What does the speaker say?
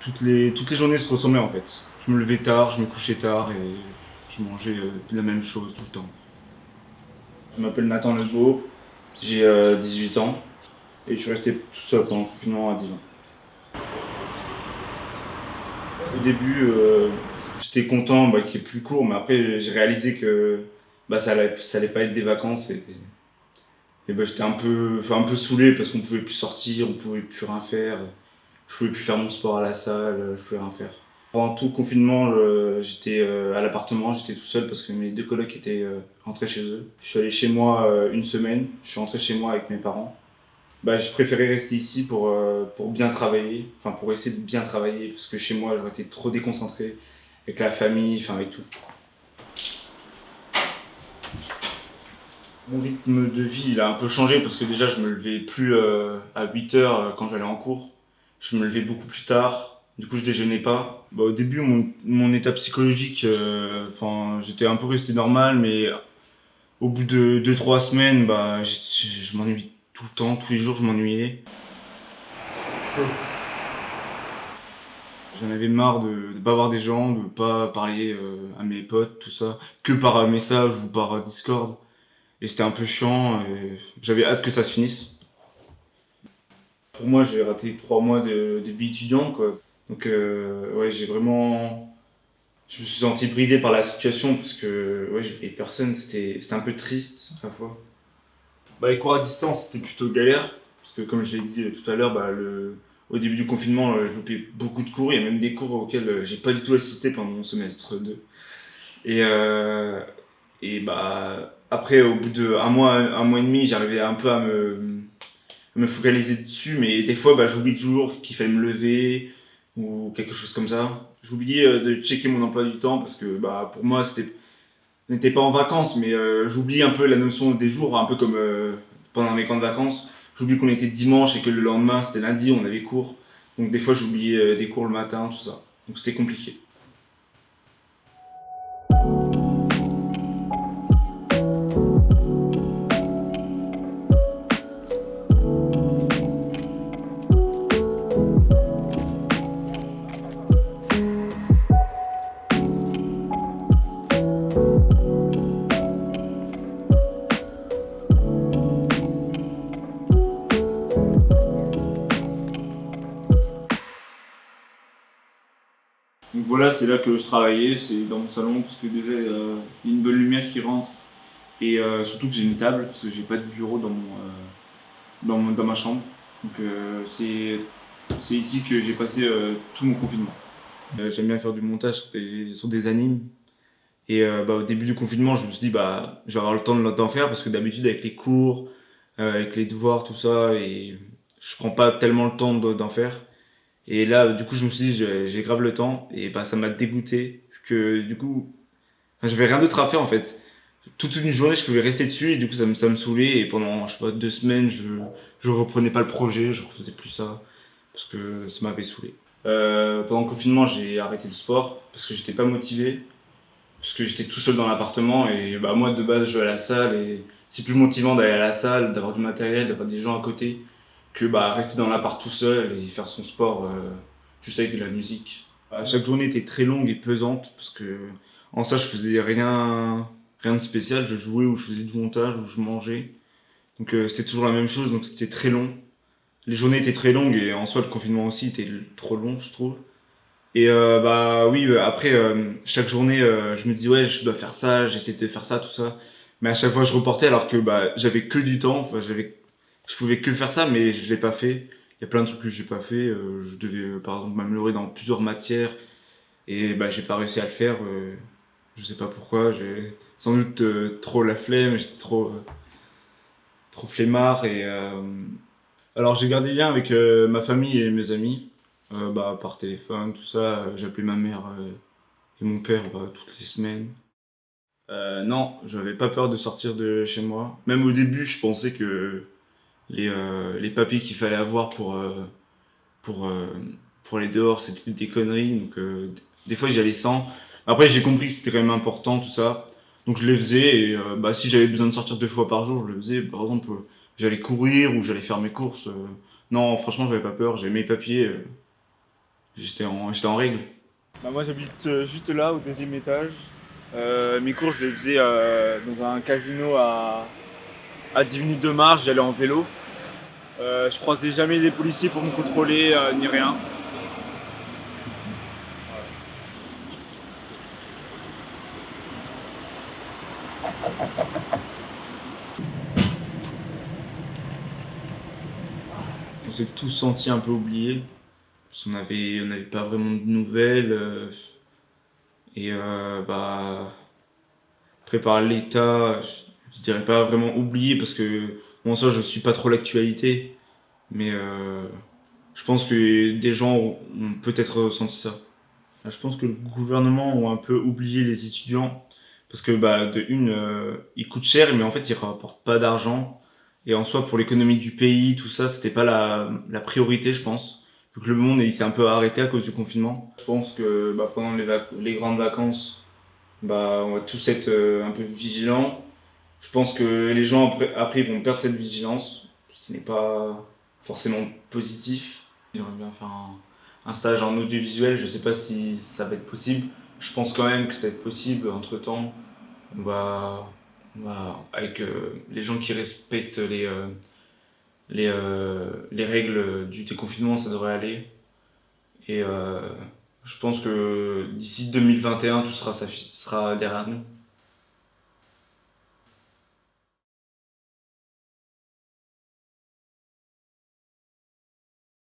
Toutes les journées se ressemblaient en fait. Je me levais tard, je me couchais tard et je mangeais la même chose tout le temps. Je m'appelle Nathan Lebeau, j'ai 18 ans et je suis resté tout seul pendant le confinement à Dijon. Au début, j'étais content qu'il y ait plus court, mais après j'ai réalisé que ça allait pas être des vacances et j'étais un peu saoulé parce qu'on pouvait plus sortir, on pouvait plus rien faire. Je pouvais plus faire mon sport à la salle, je pouvais rien faire. Pendant tout le confinement, j'étais à l'appartement, j'étais tout seul parce que mes deux colocs étaient rentrés chez eux. Je suis allé chez moi une semaine, je suis rentré chez moi avec mes parents. Je préférais rester ici pour bien travailler, enfin pour essayer de bien travailler, parce que chez moi j'aurais été trop déconcentré avec la famille, enfin avec tout. Mon rythme de vie il a un peu changé parce que déjà je me levais plus à 8 h quand j'allais en cours. Je me levais beaucoup plus tard, du coup je déjeunais pas. Au début mon état psychologique, j'étais un peu resté normal, mais au bout de 2 3 semaines, je m'ennuyais tout le temps, tous les jours je m'ennuyais. J'en avais marre de pas voir des gens, de pas parler à mes potes, tout ça, que par message ou par Discord. Et c'était un peu chiant, et j'avais hâte que ça se finisse. Pour moi, j'ai raté 3 mois de vie étudiante, quoi. Donc, ouais, je me suis senti bridé par la situation parce que, ouais, je voyais personne, c'était un peu triste à la fois. Les cours à distance, c'était plutôt galère. Parce que, comme je l'ai dit tout à l'heure, au début du confinement, je loupais beaucoup de cours. Il y a même des cours auxquels j'ai pas du tout assisté pendant mon semestre 2. Et, après, au bout un mois et demi, j'arrivais un peu à me focaliser dessus, mais des fois j'oublie toujours qu'il fallait me lever ou quelque chose comme ça. J'oubliais de checker mon emploi du temps parce que pour moi on n'était pas en vacances, mais j'oublie un peu la notion des jours, un peu comme pendant mes camps de vacances. J'oublie qu'on était dimanche et que le lendemain c'était lundi, on avait cours. Donc des fois j'oubliais des cours le matin, tout ça. Donc c'était compliqué. Donc voilà, c'est là que je travaillais, c'est dans mon salon parce que déjà il y a une bonne lumière qui rentre et surtout que j'ai une table parce que j'ai pas de bureau dans ma chambre. Donc c'est ici que j'ai passé tout mon confinement. J'aime bien faire du montage sur des animes. Et au début du confinement, je me suis dit, je vais avoir le temps d'en faire parce que d'habitude, avec les cours, avec les devoirs, tout ça, et je prends pas tellement le temps d'en faire. Et là, du coup, je me suis dit, j'ai grave le temps, et ça m'a dégoûté, que du coup, j'avais rien d'autre à faire en fait. Toute une journée, je pouvais rester dessus, et du coup, ça me saoulait, et pendant, je sais pas, 2 semaines, je reprenais pas le projet, je refaisais plus ça, parce que ça m'avait saoulé. Pendant le confinement, j'ai arrêté le sport, parce que j'étais pas motivé, parce que j'étais tout seul dans l'appartement, et moi, de base, je vais à la salle, et c'est plus motivant d'aller à la salle, d'avoir du matériel, d'avoir des gens à côté, que rester dans l'appart tout seul et faire son sport juste avec de la musique. Chaque journée était très longue et pesante parce que en ça je faisais rien de spécial, je jouais ou je faisais du montage ou je mangeais. Donc c'était toujours la même chose, donc c'était très long. Les journées étaient très longues et en soi le confinement aussi était trop long je trouve. Et oui, après chaque journée je me dis ouais je dois faire ça, j'essaie de faire ça, tout ça. Mais à chaque fois je reportais alors que j'avais que du temps, je pouvais que faire ça, mais je l'ai pas fait. Il y a plein de trucs que j'ai pas fait. Je devais par exemple m'améliorer dans plusieurs matières et j'ai pas réussi à le faire. Je sais pas pourquoi. J'ai sans doute trop la flemme. J'étais trop flemmard alors j'ai gardé lien avec ma famille et mes amis par téléphone, tout ça. J'appelais ma mère et mon père toutes les semaines. Non, j'avais pas peur de sortir de chez moi. Même au début, je pensais que les papiers qu'il fallait avoir pour, euh, pour aller dehors, c'était des conneries. Donc, des fois, j'y allais sans. Après, j'ai compris que c'était quand même important, tout ça. Donc, je les faisais. Et si j'avais besoin de sortir 2 fois par jour, je le faisais. Par exemple, j'allais courir ou j'allais faire mes courses. Non, franchement, j'avais pas peur. J'avais mes papiers. j'étais en règle. Bah moi j'habite juste là au deuxième étage. Mes cours je les faisais dans un casino à 10 minutes de marche, j'allais en vélo. Je croisais jamais des policiers pour me contrôler ni rien. On s'est tous sentis un peu oubliés, parce qu'on avait pas vraiment de nouvelles. Bah, après par l'État, je dirais pas vraiment oublié, parce que bon, en soi je suis pas trop l'actualité, mais je pense que des gens ont peut-être ressenti ça. Je pense que le gouvernement a un peu oublié les étudiants parce que bah, de une, ils coûtent cher, mais en fait ils rapportent pas d'argent. Et en soi, pour l'économie du pays, tout ça, c'était pas la priorité, je pense. Vu que le monde il s'est un peu arrêté à cause du confinement. Je pense que bah, pendant les grandes vacances, bah, on va tous être un peu vigilants. Je pense que les gens après ils vont perdre cette vigilance, ce qui n'est pas forcément positif. J'aimerais bien faire un stage en audiovisuel, je sais pas si ça va être possible. Je pense quand même que ça va être possible. Entre temps, avec les gens qui respectent les règles du déconfinement, ça devrait aller. Et je pense que d'ici 2021, tout sera derrière nous.